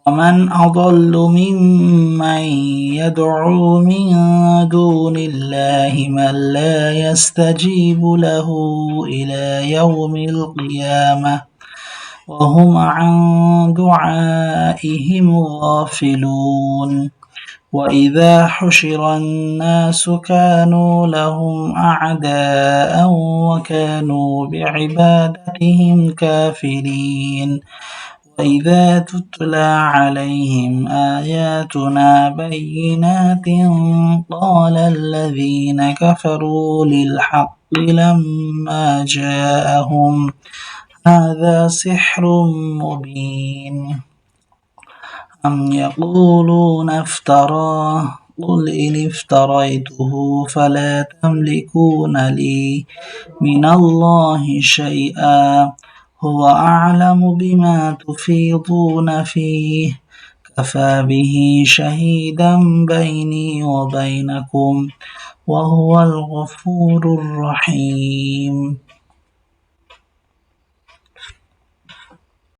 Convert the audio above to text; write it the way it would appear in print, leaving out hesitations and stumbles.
ومن أضل ممن يدعو من دون الله من لا يستجيب له إلى يوم القيامة وهم عن دعائهم غافلون وإذا حشر الناس كانوا لهم أعداء وكانوا بعبادتهم كافرين وإذا تتلى عليهم آياتنا بينات قال الذين كفروا للحق لما جاءهم هذا سحر مبين أم يقولون افتراه قل إن افتريته فلا تملكون لي من الله شيئا هو أعلم بما تفيضون فيه كفى به شهيدا بيني وبينكم وهو الغفور الرحيم